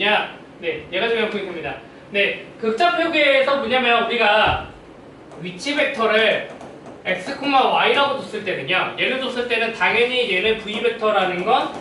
뭐냐? 네, 얘가 중요한 포인트입니다. 네, 극자 표기에서 뭐냐면 우리가 위치 벡터를 x, y라고 줬을 때는요. 얘를 줬을 때는 당연히 얘는 v 벡터라는 건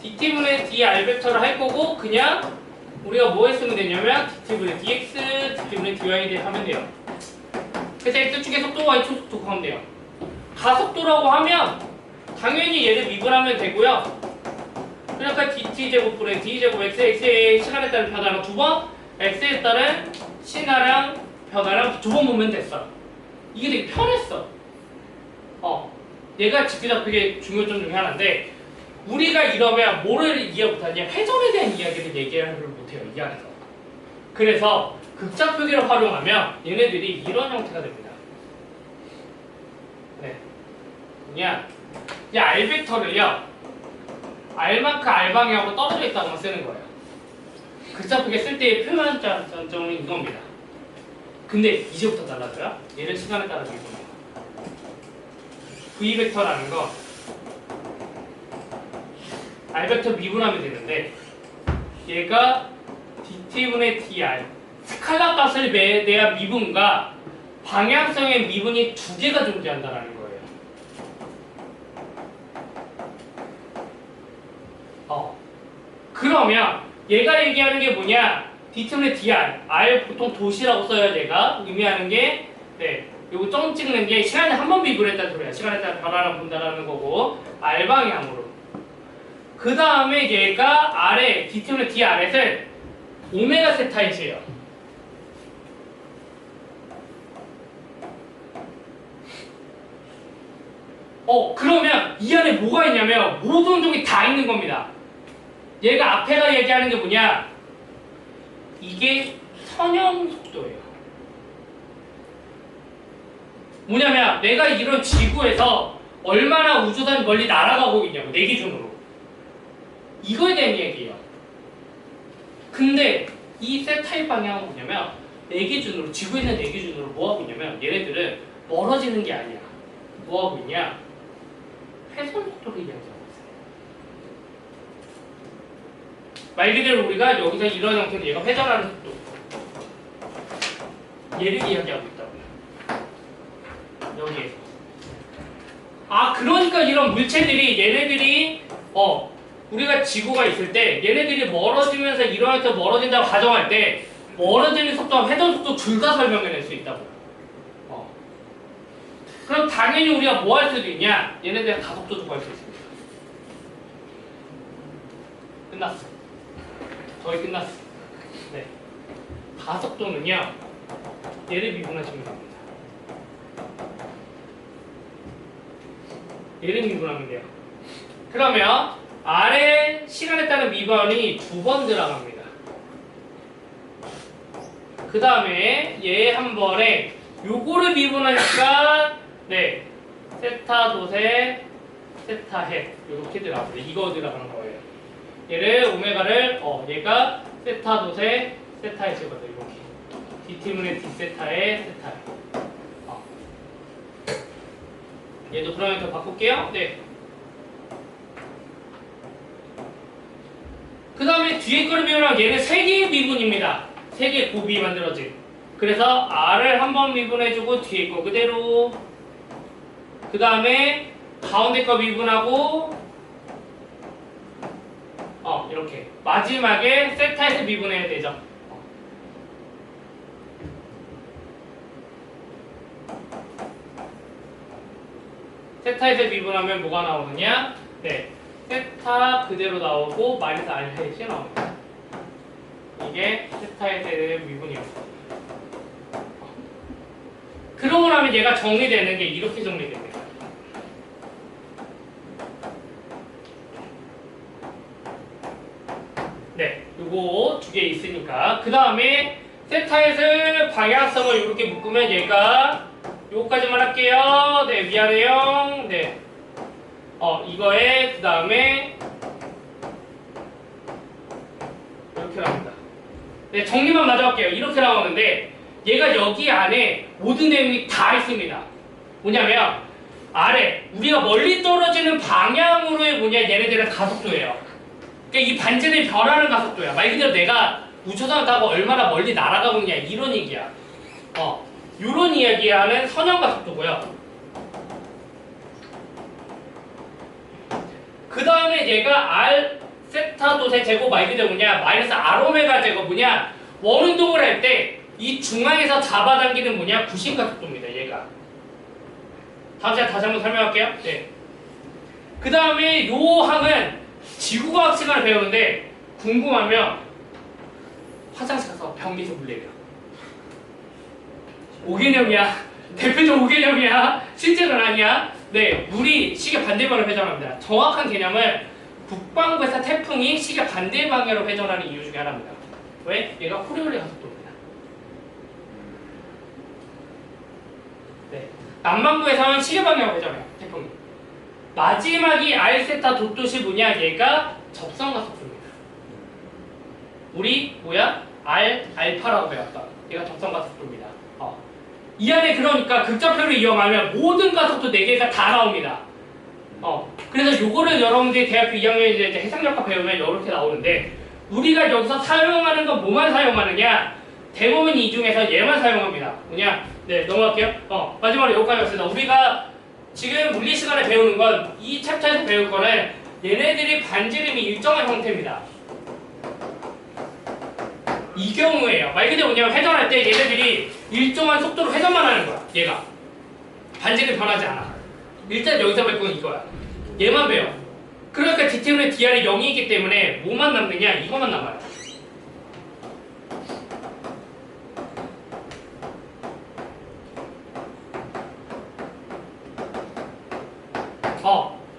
dt분의 dr 벡터를 할 거고 그냥 우리가 뭐 했으면 되냐면 dt분의 dx, dt분의 dy 하면 돼요. 그래서 x축의 속도, y축 속도 구하면 돼요. 가속도라고 하면 당연히 얘를 미분하면 되고요. 그러니까 dt제곱분의 d제곱 x의 시간에 따른 변화랑 두 번, x에 따른 시간랑 변화랑 두 번 보면 됐어. 이게 되게 편했어. 얘가 직교잡히게 중요점 중에 하나인데 우리가 이러면 뭐를 이해 못하냐? 회전에 대한 이야기를 얘기를 못해요. 이 안에서. 그래서 극자 표기를 활용하면 얘네들이 이런 형태가 됩니다. 네. 그냥 이 r 벡터를요. r만큼 r 방향으로 떨어져 있다고만 쓰는 거예요. 극자 표기 쓸 때의 표현점은 이겁니다. 근데 이제부터 달라져요. 얘를 시간에 따라 미분해요. v 벡터라는 건 r 벡터 미분하면 되는데 얘가 dt분의 dr 스칼라 값을 내야 미분과 방향성의 미분이 두 개가 존재한다는 거예요. 그러면 얘가 얘기하는 게 뭐냐? dt분의 dr, r 보통 도시라고 써요. 얘가 의미하는 게 요거 점 찍는 게 시간에 한 번 미분했다는 소리야. 시간에 따라 변화를 본다라는 거고 r 방향으로. 그 다음에 얘가 r에 dt분의 dr을 오메가 세타이즈예요. 그러면 이 안에 뭐가 있냐면 모든 운동이 다 있는 겁니다. 얘가 앞에가 얘기하는 게 뭐냐? 이게 선형 속도예요. 뭐냐면 내가 이런 지구에서 얼마나 우주선 멀리 날아가고 있냐고 내 기준으로. 이거에 대한 얘기예요. 근데 이 세타의 방향은 뭐냐면 내 기준으로 지구에 있는 내 기준으로 뭐하고 있냐면 얘네들은 멀어지는 게 아니야. 뭐하고 있냐? 회전 속도를 이야기하고 있어요. 말 그대로 우리가 여기서 이런 형태로 얘가 회전하는 속도 얘를 이야기하고 있다고요. 여기에서. 그러니까 이런 물체들이 얘네들이 우리가 지구가 있을 때 얘네들이 멀어지면서 이런 형태로 멀어진다고 가정할 때 멀어지는 속도와 회전 속도 둘 다 설명해낼 수 있다고요. 그럼 당연히 우리가 뭐 할 수도 있냐? 얘네들 가속도도 구할 수 있습니다. 끝났어. 거의 끝났어. 네. 가속도는요. 얘를 미분하시면 됩니다. 얘를 미분하면 돼요. 그러면 R의 시간에 따른 미분이 두 번 들어갑니다. 그 다음에 얘 한 번에 요거를 미분하니까 세타 도세 세타 헷 이렇게 들어갑니다. 이거 들어가는 거예요. 얘를 오메가를 얘가 세타 도세 세타 헷이거든요. 이렇게 dt분의 d세타의 세타 헷. 얘도 그러면 더 바꿀게요. 그 다음에 뒤에 거를 미분하면 얘는 세 개의 미분입니다. 세 개의 곱이 만들어진. 그래서 R을 한 번 미분해주고 뒤에 거 그대로. 그 다음에 가운데 거 미분하고 이렇게 마지막에 세타에서 미분해야 되죠. 세타에서 미분하면 뭐가 나오느냐? 세타 그대로 나오고 마이너스 R 헷이 나옵니다. 이게 세타에서의 미분이었어요. 그러고 나면 얘가 정리되는 게 이렇게 정리됩니다. 요거 두 개 있으니까. 그 다음에 세타에서 방향성을 이렇게 묶으면 얘가 요거까지만 할게요. 미안해요. 이거에 그 다음에 이렇게 나옵니다. 정리만 마저 할게요. 이렇게 나오는데 얘가 여기 안에 모든 내용이 다 있습니다. 뭐냐면 아래 우리가 멀리 떨어지는 방향으로의 얘네들은 가속도예요. 그러니까 이 반지름이 변하는 가속도야. 말 그대로 내가 우주선을 타고 얼마나 멀리 날아가고 있냐 이런 얘기야. 요런 이야기하는 선형 가속도고요. 그 다음에 얘가 R 세타 도세 제곱 말 그대로 뭐냐 마이너스 R 오메가 제곱 뭐냐 원운동을 할 때 이 중앙에서 잡아당기는 뭐냐 구심 가속도입니다. 얘가 다시 한번 설명할게요. 네. 그 다음에 요 항은 지구과학 시간을 배우는데 궁금하면 화장실 가서 변기에서 물 내려. 5개념이야. 대표적 5개념이야. 실제로는 아니야. 네, 물이 시계 반대방으로 회전합니다. 정확한 개념은 북반구에서 태풍이 시계 반대 방향으로 회전하는 이유 중에 하나입니다. 왜? 얘가 호리홀리 가속도입니다. 네, 남반구에서는 시계 방향으로 회전해요. 태풍이. 마지막이 R세타 돗도시 뭐냐? 얘가 접선 가속도입니다. 우리 뭐야? 알파라고 배웠다. 얘가 접선 가속도입니다. 이 안에 그러니까 극좌표를 이용하면 모든 가속도 4개가 다 나옵니다. 그래서 요거를 여러분들이 대학교 2학년 이제 해상력학 배우면 이렇게 나오는데 우리가 여기서 사용하는 건 뭐만 사용하느냐? 대부분 이 중에서 얘만 사용합니다. 뭐냐? 네, 넘어갈게요. 마지막으로 여기까지 왔습니다. 우리가 지금 물리 시간에 배우는 건 이 챕터에서 배울 거는 얘네들이 반지름이 일정한 형태입니다. 이 경우에요. 말 그대로 뭐냐면 회전할 때 얘네들이 일정한 속도로 회전만 하는 거야. 얘가 반지름이 변하지 않아. 일단 여기서 배울 건 이거야. 얘만 배워. 그러니까 D팀은 DR이 0이기 때문에 뭐만 남느냐? 이거만 남아요.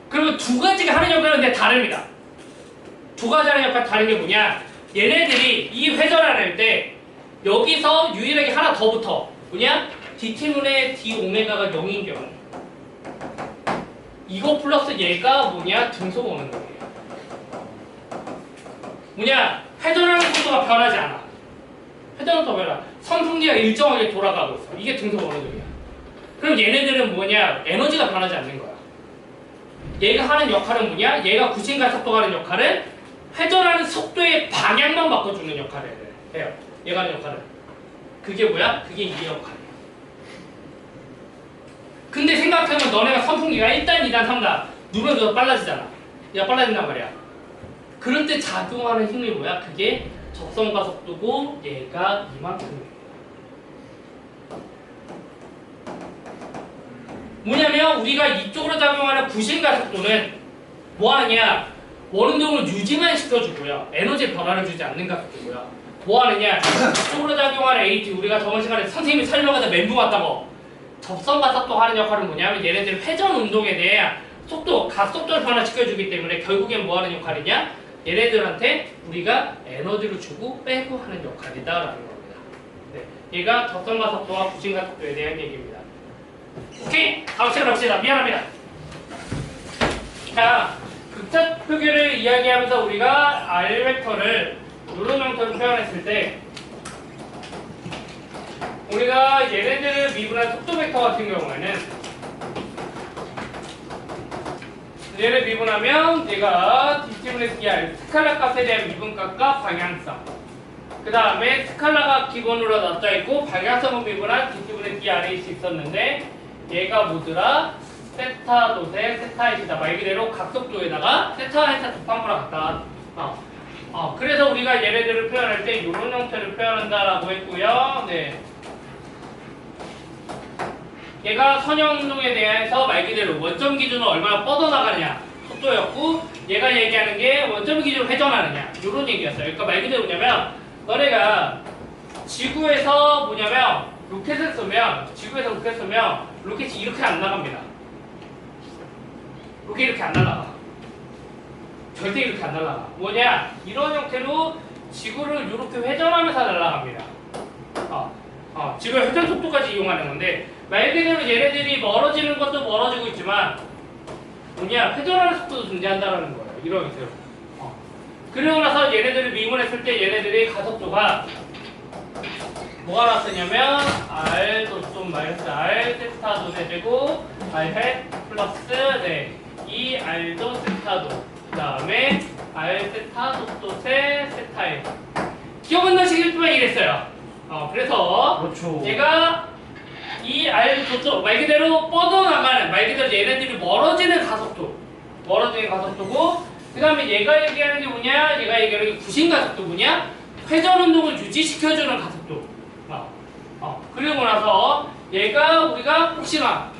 그리고 두 가지가 하는 역할은 근데 다릅니다. 두 가지 하는 역할 다른 게 뭐냐? 얘네들이 이 회전을 할 때 여기서 유일하게 하나 더 붙어. 뭐냐? D팀의 D 오메가가 0인 경우. 이거 플러스 얘가 뭐냐? 등속 오는 거예요. 뭐냐? 회전하는 속도가 변하지 않아. 회전은 더 변화. 선풍기가 일정하게 돌아가고 있어. 이게 등속 어느 정도야. 그럼 얘네들은 뭐냐? 에너지가 변하지 않는 거야. 얘가 하는 역할은 뭐냐? 얘가 구심과 속도가 하는 역할은 회전하는 속도의 방향만 바꿔주는 역할을 해요. 얘가 하는 역할은. 그게 뭐야? 그게 이 역할이야. 근데 생각해보면 너네가 선풍기가 1단, 2단, 3단 누르면 빨라지잖아. 얘가 빨라진단 말이야. 그럴 때 작용하는 힘이 뭐야? 그게 적성과 속도고 얘가 이만큼이에요. 뭐냐면 우리가 이쪽으로 작용하는 구심과 속도는 뭐 하느냐? 원운동을 유지만 시켜주고요. 에너지 변화를 주지 않는 가속도고요. 뭐 하느냐? 이쪽으로 작용하는 AT 우리가 저번 시간에 선생님이 설명하다 멘붕 왔다고. 접선 가속도 하는 역할은 뭐냐면 얘네들 회전 운동에 대해 속도, 가속도를 변화시켜주기 때문에 결국엔 뭐 하는 역할이냐? 얘네들한테 우리가 에너지를 주고 빼고 하는 역할이다라는 겁니다. 네, 얘가 접선 가속도와 구심 가속도에 대한 얘기입니다. 오케이? 다음 시간 봅시다. 미안합니다. 자, 극자 표기를 이야기하면서 우리가 R 벡터를 이런 형태로 표현했을 때 우리가 얘네들을 미분한 속도 벡터 같은 경우에는 얘를 미분하면 얘가 D팀의 DR 스칼라 값에 대한 미분값과 방향성 그 다음에 스칼라가 기본으로 놔져 있고 방향성을 미분한 D팀의 DR이 있었는데 얘가 뭐더라? 세타 도세 세타 H다. 말 그대로 각속도에다가 세타 헤타 두 판구랑 같다. 그래서 우리가 얘네들을 표현할 때 이런 형태를 표현한다라고 했고요. 네. 얘가 선형운동에 대해서 말 그대로 원점 기준으로 얼마나 뻗어나가느냐 속도였고 얘가 얘기하는 게 원점 기준으로 회전하느냐 이런 얘기였어요. 그러니까 말 그대로 뭐냐면 너네가 지구에서 뭐냐면 로켓을 쏘면 지구에서 로켓 쏘면 로켓이 이렇게 안 나갑니다. 로켓이 이렇게 안 날아가. 절대 이렇게 안 날아가. 뭐냐? 이런 형태로 지구를 이렇게 회전하면서 날아갑니다. 지구의 회전 속도까지 이용하는 건데 말 그대로 얘네들이 멀어지는 것도 멀어지고 있지만 뭐냐? 회전하는 속도도 존재한다는 거예요. 이런 형태로. 그러고 나서 얘네들을 미분했을 때 얘네들의 가속도가 뭐가 나왔냐면 R 도좀 마이너스 R 세타 도 세제곱 R 햇 플러스 네 2R도 세타 도 그 다음에 R 세타 돛돛의 세타에 기억 안 나시길 동안 이랬어요. 그래서 그렇죠. 얘가 이 R 돛돛 말 그대로 뻗어나가는 말 그대로 얘네들이 멀어지는 가속도고 그 다음에 얘가 얘기하는 게 뭐냐? 얘가 얘기하는 게 구심 가속도 뭐냐? 회전 운동을 유지시켜주는 가속도. 그리고 나서 얘가 우리가 혹시나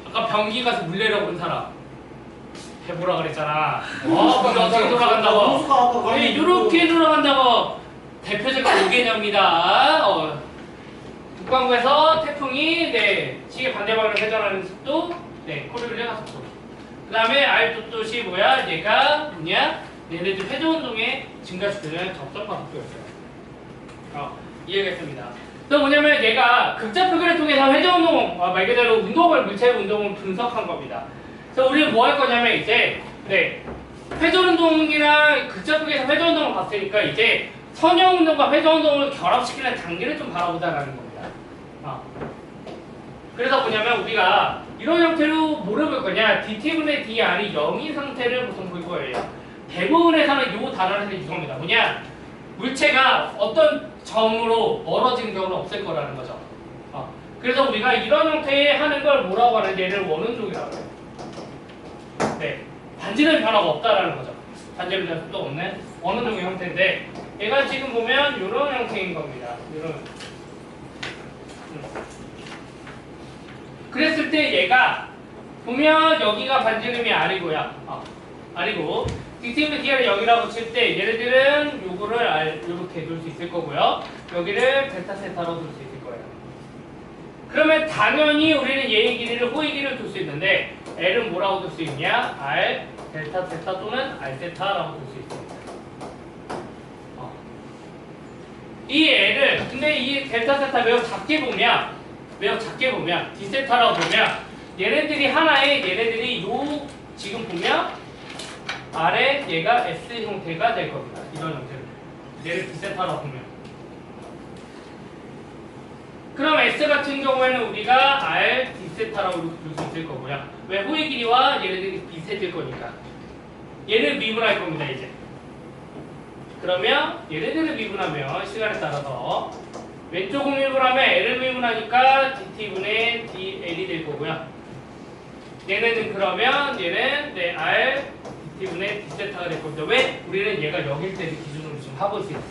아까 변기 가서 물 내려본 사람 해보라 그랬잖아. 물 어떻게 돌아간다고? 네, 이렇게 돌아간다고. 대표적인 5개념이다. 북반구에서 태풍이 시계 반대방향으로 회전하는 속도, 코르빌의 가속도. 그 다음에 R 돛돛이 뭐야? 얘가 뭐냐? 얘네들 회전 운동에 증가시키는 접점 가속도였어요. 이해하겠습니다. 또 뭐냐면 얘가 극자 표기를 통해서 회전 운동, 말 그대로 물체 운동을 분석한 겁니다. 그래서 우리는 뭐 할 거냐면 이제 회전 운동이나 극자 표기에서 회전 운동을 봤으니까 이제 선형 운동과 회전 운동을 결합시키는 단계를 좀 바라보자라는 겁니다. 그래서 뭐냐면 우리가 이런 형태로 뭐를 볼 거냐? dt분의 dr이 0인 상태를 보통 볼 거예요. 대부분에서는 이 단어를 이용합니다. 뭐냐? 물체가 어떤 점으로 멀어지는 경우는 없을 거라는 거죠. 그래서 우리가 이런 형태의 하는 걸 뭐라고 하는지 얘를 원운동이라고 해요. 반지름 변화가 없다라는 거죠. 반지름 변화도 없는 원운동의 형태인데 얘가 지금 보면 이런 형태인 겁니다. 이런. 그랬을 때 얘가 보면 여기가 반지름이 R이고요. R이고 dt분의 dr을 0이라고 칠 때 얘네들은 요거를 R 이렇게 둘 수 있을 거고요. 여기를 델타 세타로 둘 수 있을 거예요. 그러면 당연히 우리는 얘의 길이를 호의 길이를 둘 수 있는데 L은 뭐라고 둘 수 있냐? R 델타 세타 또는 R 세타라고 둘 수 있습니다. 이 L을 근데 이 델타 세타 매우 작게 보면 D 세타라고 보면 얘네들이 요 지금 보면 아래 얘가 S 형태가 될 겁니다. 이런 형태로. 얘를 D 세타라고 보면. 그럼 S 같은 경우에는 우리가 R D 세타라고 둘 수 있을 거고요. 왜 호의 길이와 얘네들이 비슷해질 거니까. 얘를 미분할 겁니다, 이제. 그러면 얘네들을 미분하면 시간에 따라서 왼쪽을 미분하면 L을 미분하니까 DT분의 DL이 될 거고요. 얘네는 그러면 얘는 R Dt분의 D세타가 될 겁니다. 왜? 우리는 얘가 0일 때를 기준으로 지금 하고 있습니다.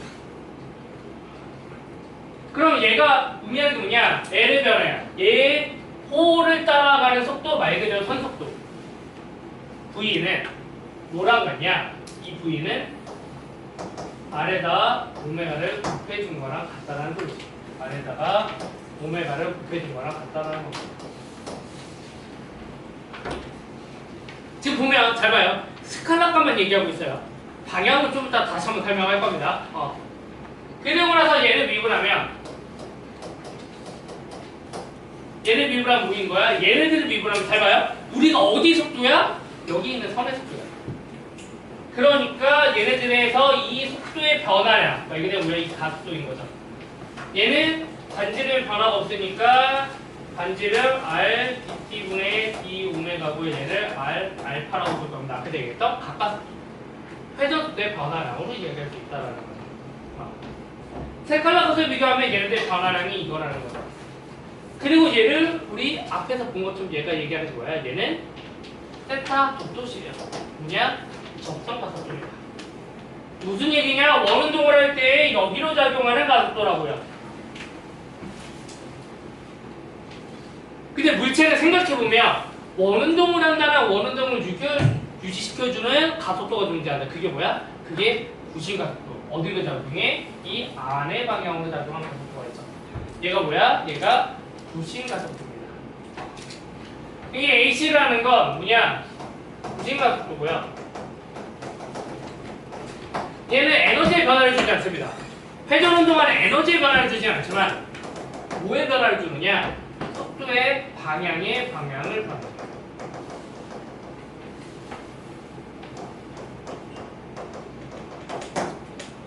그럼 얘가 의미하는 게 뭐냐? L의 변화야. 얘의 호를 따라가는 속도 말 그대로 선속도. V는 뭐랑 같냐? 이 V는 아래다 오메가를 곱해준 거랑 같다라는 거죠. 아래다가 오메가를 곱해준 거랑 같다라는 겁니다. 지금 보면 잘 봐요. 스칼라값만 얘기하고 있어요. 방향은 좀 이따 다시 한번 설명할 겁니다. 그리고 나서 얘를 미분하면 뭐인 거야? 얘네들을 미분하면 잘 봐요. 우리가 어디 속도야? 여기 있는 선의 속도야. 그러니까 얘네들에서 이 속도의 변화량 말 그대로 우리가 이 가속도인 거죠. 얘는 반지름 변화가 없으니까 반지름 R dt분의 d 오메가고 얘를 R 알파라고 볼 겁니다. 그때 얘기했던 가까스도 회전 속도의 변화량으로 얘기할 수 있다라는 거죠. 세 칼라 컷을 비교하면 얘네들의 변화량이 이거라는 거죠. 그리고 얘를 우리 앞에서 본 것처럼 얘가 얘기하는 거야. 얘는 세타 돛돛이에요. 뭐냐? 적정 가속도입니다. 무슨 얘기냐? 원운동을 할 때 여기로 작용하는 가속도라고요. 근데 물체를 생각해보면 원운동을 한다면 원운동을 유지시켜주는 가속도가 존재한다. 그게 뭐야? 그게 구심 가속도. 어디로 작용해? 이 안의 방향으로 작용하는 가속도가 있죠. 얘가 뭐야? 얘가 구심 가속도입니다. 이게 AC라는 건 뭐냐? 구심 가속도고요. 얘는 에너지의 변화를 주지 않습니다. 회전 운동하는 에너지의 변화를 주지 않지만 뭐의 변화를 주느냐? 속도의 방향의 방향을 변합니다.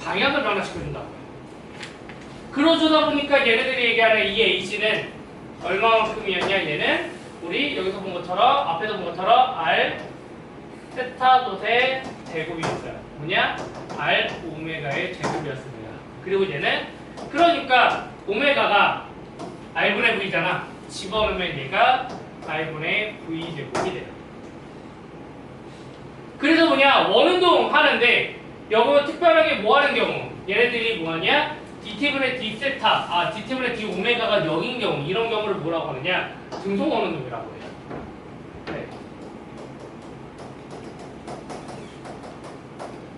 방향을 변화시켜준다고요. 그러주다 보니까 얘네들이 얘기하는 이 AC는 얼마만큼이었냐? 얘는 우리 여기서 본 것처럼 앞에서 본 것처럼 R 세타 돛의 제곱이었어요. 뭐냐? R 오메가의 제곱이었습니다. 그리고 얘는 그러니까 오메가가 R분의 V잖아. 집어넣으면 얘가 R분의 V 제곱이 돼요. 그래서 뭐냐? 원운동 하는데 여기서 특별하게 뭐 하는 경우? 얘네들이 뭐하냐? dt분의 d 세타, dt분의 d 오메가가 0인 경우 이런 경우를 뭐라고 하느냐? 등속 원운동이라고 해요. 네.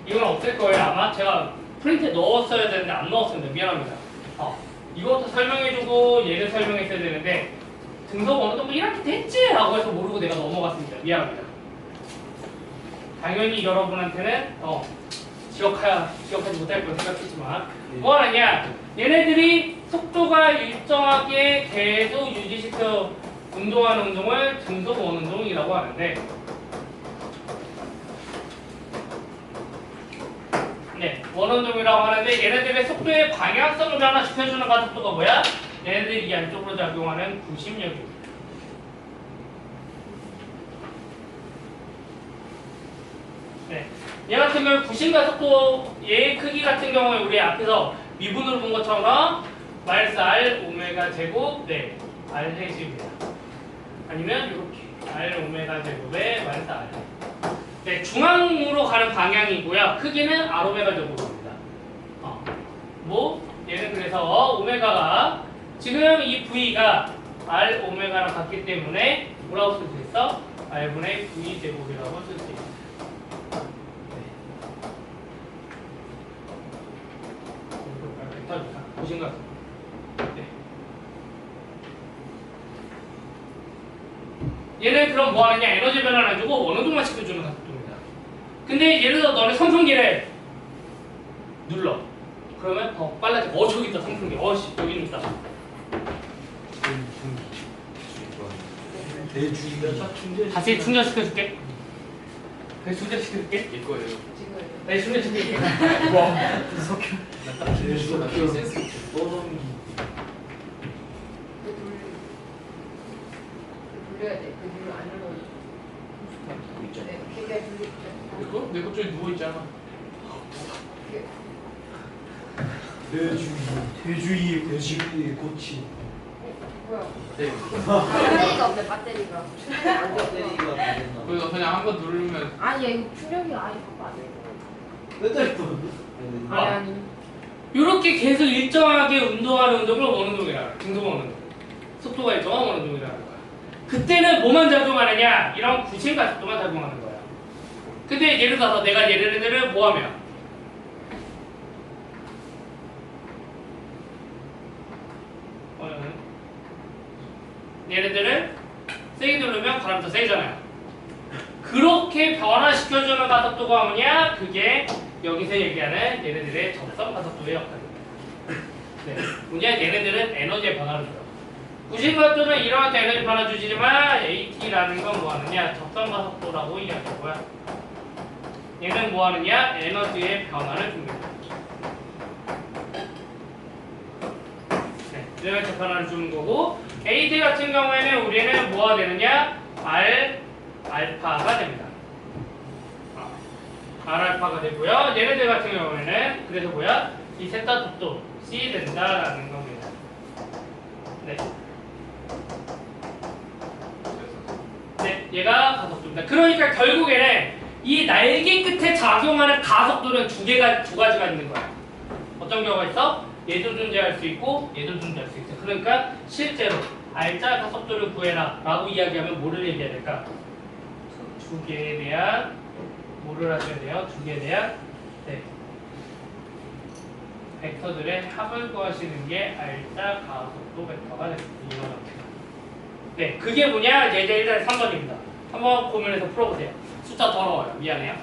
이건 없을 거예요. 아마 제가 프린트에 넣었어야 되는데 안 넣었습니다. 미안합니다. 이것도 설명해주고 얘를 설명했어야 되는데 등속 원운동 뭐 이렇게 됐지? 라고 해서 모르고 내가 넘어갔습니다. 미안합니다. 당연히 여러분한테는 기억하지 못할 걸 생각했지만 뭐 하느냐? 얘네들이 속도가 일정하게 계속 유지시켜 운동하는 운동을 등속 원운동이라고 하는데 네, 원운동이라고 하는데 얘네들의 속도의 방향성을 변화시켜주는 가속도가 뭐야? 얘네들이 이 안쪽으로 작용하는 구심력입니다. 네. 얘 같은 경우 구심과 속도 얘의 크기 같은 경우에 우리 앞에서 미분으로 본 것처럼 마이너스 R 오메가 제곱 네 R 해집니다. 아니면 이렇게 R 오메가 제곱에 마이너스 R. 네, 중앙으로 가는 방향이고요. 크기는 R 오메가 제곱입니다. 뭐 얘는 그래서 오메가가 지금 이 V가 R 오메가랑 같기 때문에 뭐라고 쓸 수 있어? R분의 V 제곱이라고 쓸 수 있어. 보신 것 같습니다. 네. 얘는 그럼 뭐 하느냐? 에너지 변화를 안 주고 원운동만 시켜주는 가속도입니다. 근데 예를 들어 너는 선풍기를 눌러. 그러면 더 빨라져. 저기 있다 선풍기. 여기 있다. 다시 충전시켜줄게. 다시 충전시켜줄게. 일 거예요. 다시 충전시켜줄게. 와, 석유. 센스. 돌려야 돼. 그 물을 안 눌러. 네, 걔가 돌리죠. 내거 저기 누워 있잖아. 대주의 고치. 뭐야? 네. 배터리가 없네. 배터리가. 안 돼. 배터리가 다 됐나? 그래서 그냥 한 번 누르면 아니야 이거 충격이 아예 안 돼. 배터리도 아니. 이렇게 계속 일정하게 운동하는 운동을 원운동이라 해요. 등속 원운동. 속도가 일정한 원운동이라는 거야. 그때는 뭐만 작용하느냐? 이런 구심과 속도만 작용하는 거야. 근데 예를 들어서 내가 얘네들을 뭐 하면 얘네들을 세게 누르면 바람이 더 세잖아요. 그렇게 변화시켜주는 가속도가 뭐냐? 그게 여기서 얘기하는 얘네들의 접선 가속도의 역할입니다. 네. 뭐냐? 얘네들은 에너지의 변화를 줘요. 구심가속도는 이러한 에너지 변화 주지만 AT라는 건 뭐 하느냐? 접선 가속도라고 이야기하고요. 얘는 뭐 하느냐? 에너지의 변화를 줍니다. 네. 에너지 변화를 주는 거고 AT 같은 경우에는 우리는 뭐가 되느냐? 알파가 됩니다. R알파가 되고요. 얘네들 같은 경우에는 그래서 뭐야? 이 세타 속도 C 된다라는 겁니다. 네. 네, 얘가 가속도입니다. 그러니까 결국에는 이 날개 끝에 작용하는 가속도는 두 가지가 있는 거야. 어떤 경우가 있어? 얘도 존재할 수 있고 얘도 존재할 수 있어. 그러니까 실제로 알짜 가속도를 구해라 라고 이야기하면 뭐를 얘기해야 될까? 두 개에 대한 뭐를 하셔야 돼요? 두 개에 대한 네. 벡터들의 합을 구하시는 게 알짜 가속도 벡터가 됩니다. 네, 그게 뭐냐? 예제 1단 3번입니다. 한번 고민해서 풀어보세요. 숫자 더러워요. 미안해요.